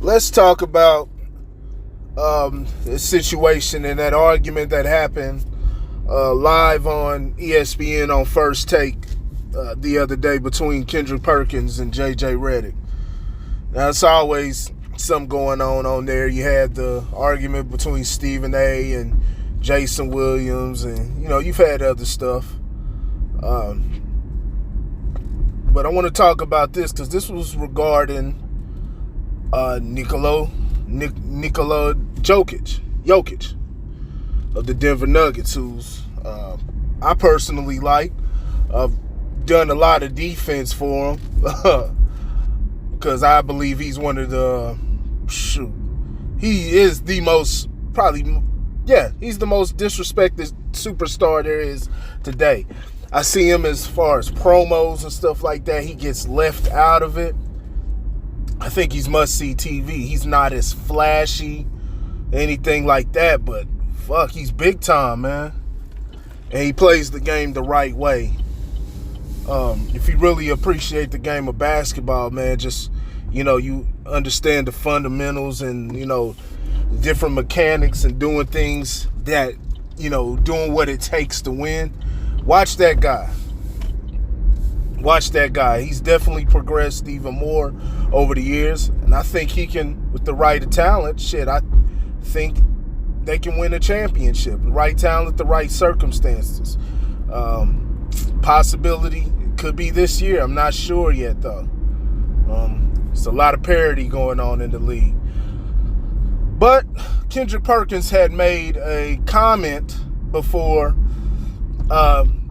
let's talk about the situation and that argument that happened live on ESPN on First Take the other day between Kendrick Perkins and JJ Redick. Now, it's always something going on there. You had the argument between Stephen A. and Jason Williams, and you've had other stuff. But I want to talk about this because this was regarding Nikola Jokic of the Denver Nuggets, who's I personally like. I've done a lot of defense for him because I believe he's one of the he is the most he's the most disrespected superstar there is today. I see him as far as promos and stuff like that. He gets left out of it. I think he's must-see TV. He's not as flashy, anything like that, but fuck, he's big time, man. And he plays the game the right way. If you really appreciate the game of basketball, man, just, you understand the fundamentals and, different mechanics and doing things that, doing what it takes to win. Watch that guy. Watch that guy. He's definitely progressed even more over the years. And I think he can, with the right talent, I think they can win a championship. The right talent, the right circumstances. Possibility could be this year. I'm not sure yet, though. There's a lot of parity going on in the league. But Kendrick Perkins had made a comment before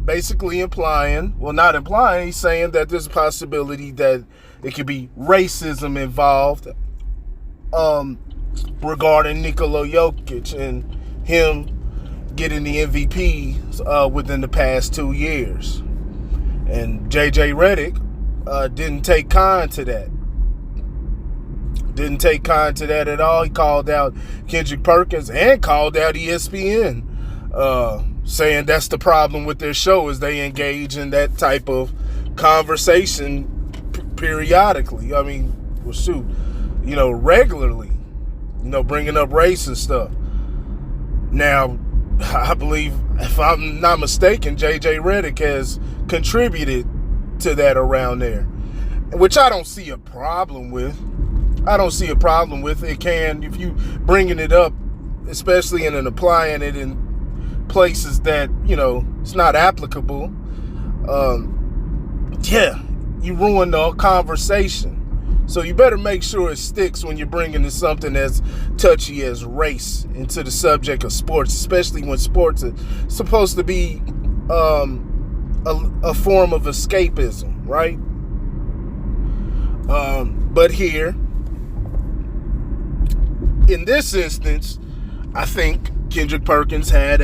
basically he's saying that there's a possibility that it could be racism involved regarding Nikola Jokic and him getting the MVP within the past 2 years. And JJ Redick didn't take kind to that. Didn't take kind to that at all. He called out Kendrick Perkins and called out ESPN, saying that's the problem with their show is they engage in that type of conversation periodically. I mean, regularly, bringing up race and stuff. Now, I believe, if I'm not mistaken, JJ Redick has contributed to that around there, which I don't see a problem with. It can, if you bringing it up, especially and applying it in places that, it's not applicable, you ruin the conversation. So you better make sure it sticks when you're bringing in something as touchy as race into the subject of sports, especially when sports are supposed to be a form of escapism, right? But here, in this instance, I think Kendrick Perkins had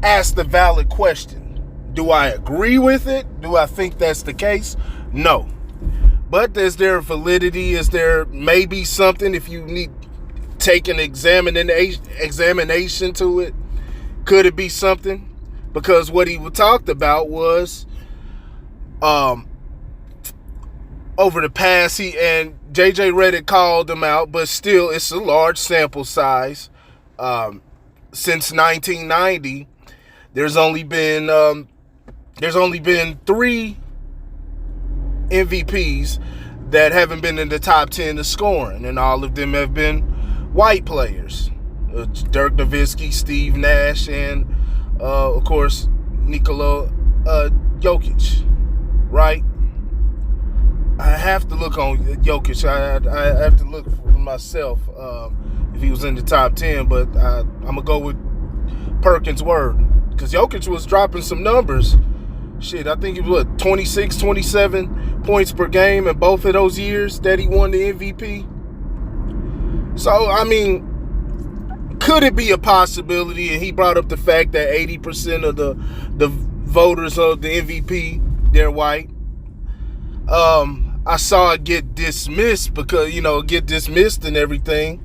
asked a valid question. Do I agree with it? Do I think that's the case? No. But is there validity? Is there maybe something, if you need take an examination to it? Could it be something? Because what he talked about was over the past, and JJ Redick called them out, but still it's a large sample size. Since 1990, there's only been 3 MVPs that haven't been in the top 10 of scoring, and all of them have been white players. Dirk Nowitzki, Steve Nash, and of course Nikola Jokic, right? I have to look on Jokic. I have to look for myself if he was in the top 10, but I'm going to go with Perkins' word. Because Jokic was dropping some numbers. I think it was 26, 27 points per game in both of those years that he won the MVP. So, I mean, could it be a possibility? And he brought up the fact that 80% of the voters of the MVP, they're white. I saw it get dismissed because, get dismissed and everything.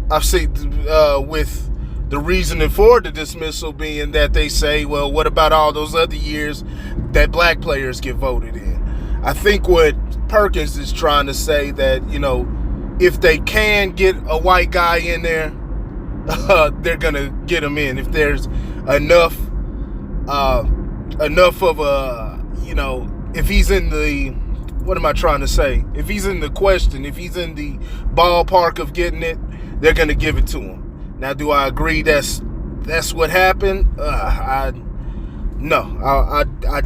I've seen with the reasoning for the dismissal being that they say, well, what about all those other years that black players get voted in? I think what Perkins is trying to say that, if they can get a white guy in there, they're gonna get him in. If there's enough of a, if he's in the, what am I trying to say? If he's in the question, if he's in the ballpark of getting it, they're gonna give it to him. Now, do I agree that's what happened? I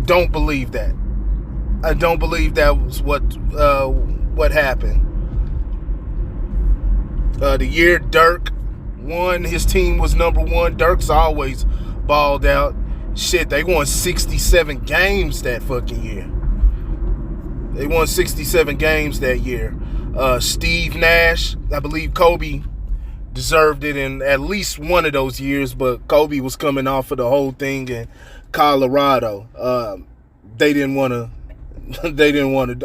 don't believe that. I don't believe that was what happened. The year Dirk won, his team was number one. Dirk's always balled out. Shit, they won 67 games that fucking year. They won 67 games that year. Steve Nash, I believe Kobe deserved it in at least one of those years, but Kobe was coming off of the whole thing in Colorado. They didn't want to.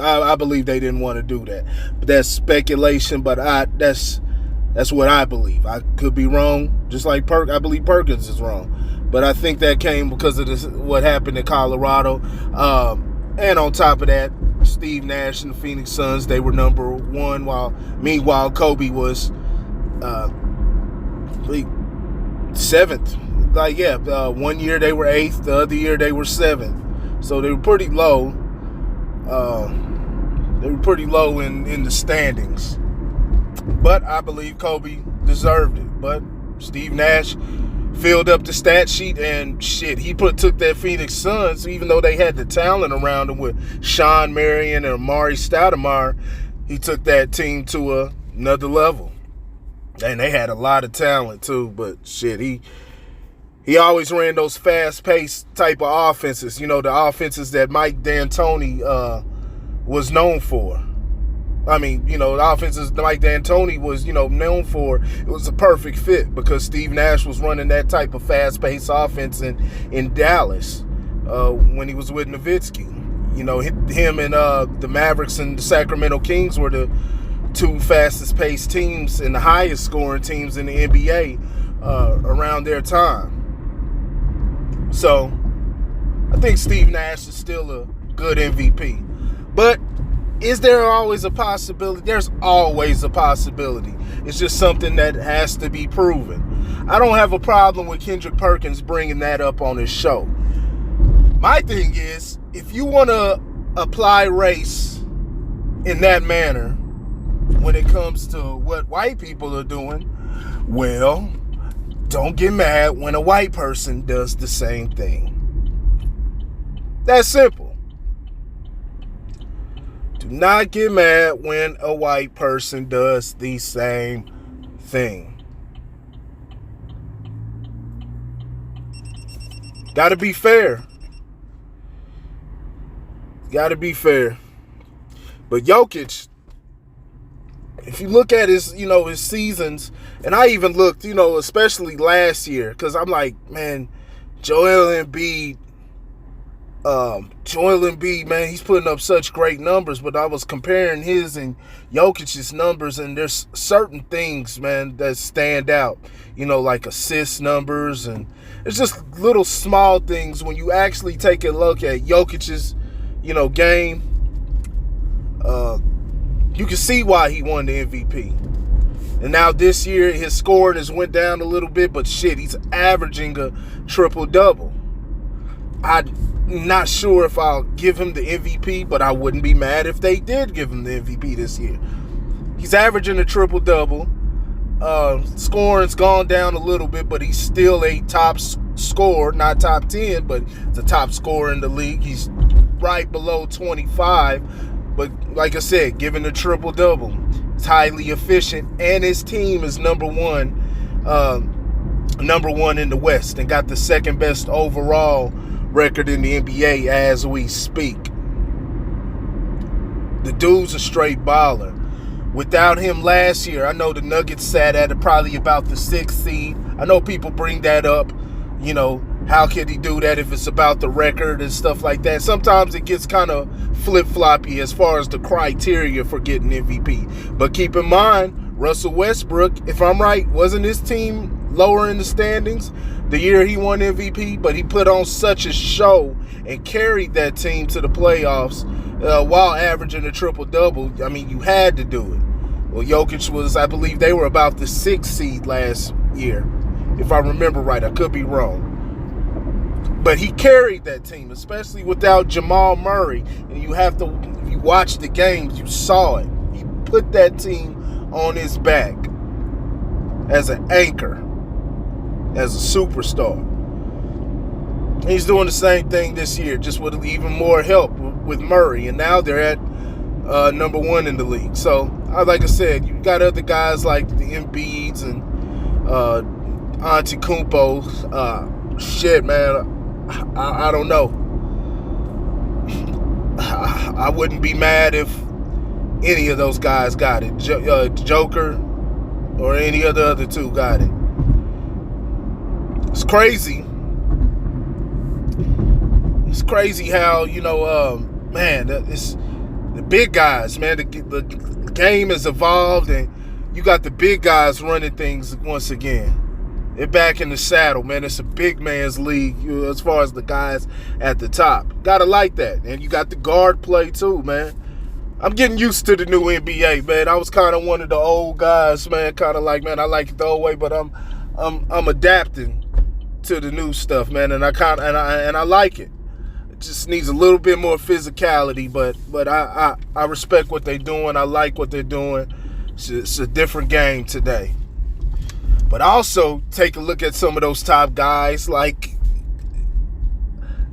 I believe they didn't want to do that. But that's speculation. But that's what I believe. I could be wrong. Just like I believe Perkins is wrong. But I think that came because of what happened in Colorado. And on top of that, Steve Nash and the Phoenix Suns, they were number one. Meanwhile, Kobe was seventh. 1 year they were eighth. The other year they were seventh. So they were pretty low. They were pretty low in the standings. But I believe Kobe deserved it. But Steve Nash filled up the stat sheet, and shit, he took that Phoenix Suns, even though they had the talent around them with Sean Marion and Amari Stoudemire, he took that team to another level. And they had a lot of talent too, but shit, he always ran those fast-paced type of offenses, the offenses that Mike D'Antoni was known for. I mean, the offenses Mike D'Antoni was, known for. It was a perfect fit because Steve Nash was running that type of fast-paced offense in Dallas when he was with Nowitzki. Him and the Mavericks and the Sacramento Kings were the two fastest-paced teams and the highest-scoring teams in the NBA around their time. So, I think Steve Nash is still a good MVP. But is there always a possibility? There's always a possibility. It's just something that has to be proven. I don't have a problem with Kendrick Perkins bringing that up on his show. My thing is, if you want to apply race in that manner when it comes to what white people are doing, well, don't get mad when a white person does the same thing. That's simple. Do not get mad when a white person does the same thing. Gotta be fair. Gotta be fair. But Jokic, if you look at his seasons, and I even looked, especially last year, because I'm like, man, Joel Embiid, man, he's putting up such great numbers, but I was comparing his and Jokic's numbers, and there's certain things, man, that stand out, like assist numbers, and it's just little small things when you actually take a look at Jokic's, game. You can see why he won the MVP. And now this year, his scoring has went down a little bit, but shit, he's averaging a triple-double. I'm not sure if I'll give him the MVP, but I wouldn't be mad if they did give him the MVP this year. He's averaging a triple-double. Scoring's gone down a little bit, but he's still a top scorer, not top 10, but the top scorer in the league. He's right below 25. But like I said, given the triple-double, it's highly efficient, and his team is number one in the West and got the second best overall record in the NBA as we speak. The dude's a straight baller. Without him last year, I know the Nuggets sat at probably about the 6th seed. I know people bring that up, how could he do that if it's about the record and stuff like that? Sometimes it gets kind of flip-floppy as far as the criteria for getting MVP. But keep in mind, Russell Westbrook, if I'm right, wasn't his team lower in the standings the year he won MVP, but he put on such a show and carried that team to the playoffs while averaging a triple-double. I mean, you had to do it. Well, Jokic was, I believe they were about the 6th seed last year, if I remember right. I could be wrong. But he carried that team, especially without Jamal Murray. And if you watch the games, you saw it. He put that team on his back as an anchor, as a superstar. He's doing the same thing this year, just with even more help with Murray. And now they're at number 1 in the league. So, like I said, you got other guys like the Embiids and Antetokounmpo. Shit, man. I don't know. I wouldn't be mad if any of those guys got it. Joker or any of the other two got it. It's crazy. It's crazy how, man, it's the big guys, man. The game has evolved, and you got the big guys running things once again. They're back in the saddle, man. It's a big man's league as far as the guys at the top. Gotta like that. And you got the guard play too, man. I'm getting used to the new NBA, man. I was kind of one of the old guys, man. Kind of like, man, I like it the old way, but I'm adapting to the new stuff, man. And I like it. It just needs a little bit more physicality, but I respect what they're doing. I like what they're doing. It's a different game today. But also take a look at some of those top guys like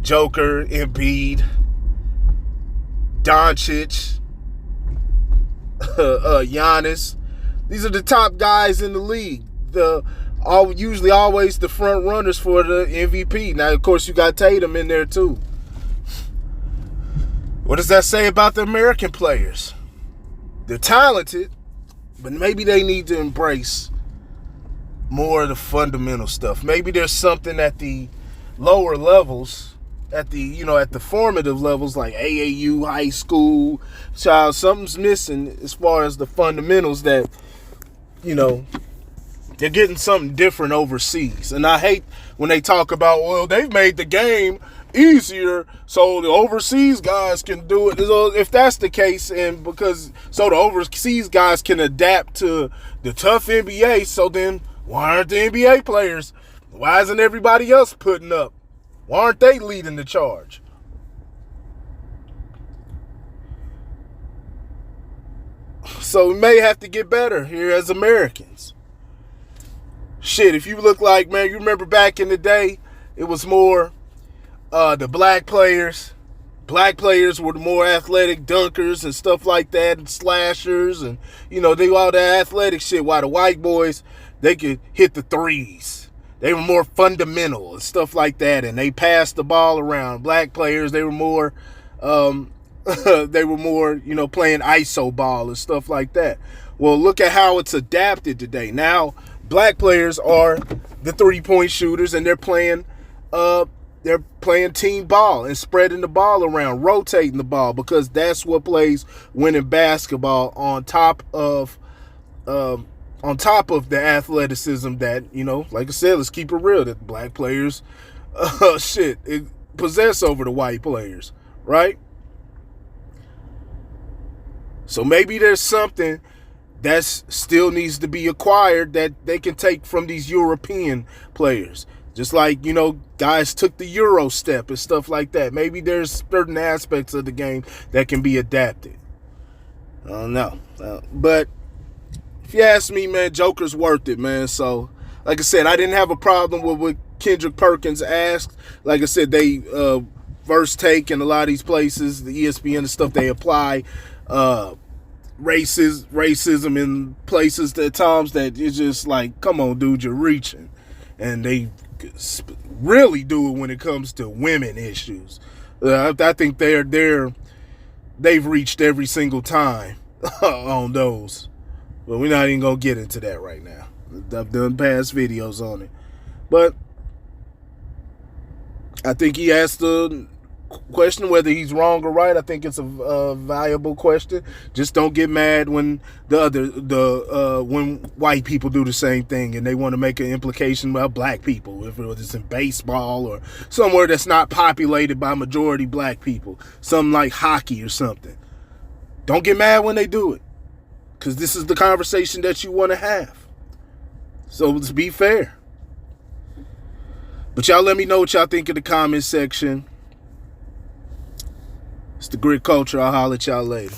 Joker, Embiid, Doncic, Giannis. These are the top guys in the league. Usually always the front runners for the MVP. Now, of course, you got Tatum in there too. What does that say about the American players? They're talented, but maybe they need to embrace more of the fundamental stuff. Maybe there's something at the lower levels, at the formative levels like AAU, high school, child, something's missing as far as the fundamentals that, they're getting something different overseas. And I hate when they talk about, well, they've made the game easier so the overseas guys can do it. If that's the case, and so the overseas guys can adapt to the tough NBA, so then why aren't the NBA players? Why isn't everybody else putting up? Why aren't they leading the charge? So we may have to get better here as Americans. Shit, if you look like, man, you remember back in the day, it was more the black players. Black players were the more athletic dunkers and stuff like that, and slashers, and, they do all that athletic shit, while the white boys, they could hit the threes. They were more fundamental and stuff like that, and they passed the ball around. Black players, they were more, playing ISO ball and stuff like that. Well, look at how it's adapted today. Now, black players are the three-point shooters, and they're playing team ball and spreading the ball around, rotating the ball, because that's what plays winning basketball on top of the athleticism that, like I said, let's keep it real, that black players possess over the white players, right? So maybe there's something that still needs to be acquired that they can take from these European players. Just like, guys took the Euro step and stuff like that. Maybe there's certain aspects of the game that can be adapted. I don't know. But if you ask me, man, Joker's worth it, man. So, like I said, I didn't have a problem with what Kendrick Perkins asked. Like I said, they verse take in a lot of these places, the ESPN and stuff, they apply racism in places at times that it's just like, come on, dude, you're reaching. And they really do it when it comes to women issues. I think they've reached every single time on those. But we're not even going to get into that right now. I've done past videos on it. But I think he has to question whether he's wrong or right. I think it's a valuable question. Just don't get mad when when white people do the same thing and they want to make an implication about black people, if it's in baseball or somewhere that's not populated by majority black people, something like hockey or something. Don't get mad when they do it, because this is the conversation that you want to have. So let's be fair. But y'all let me know what y'all think in the comment section. It's the Grit Culture. I'll holler at y'all later.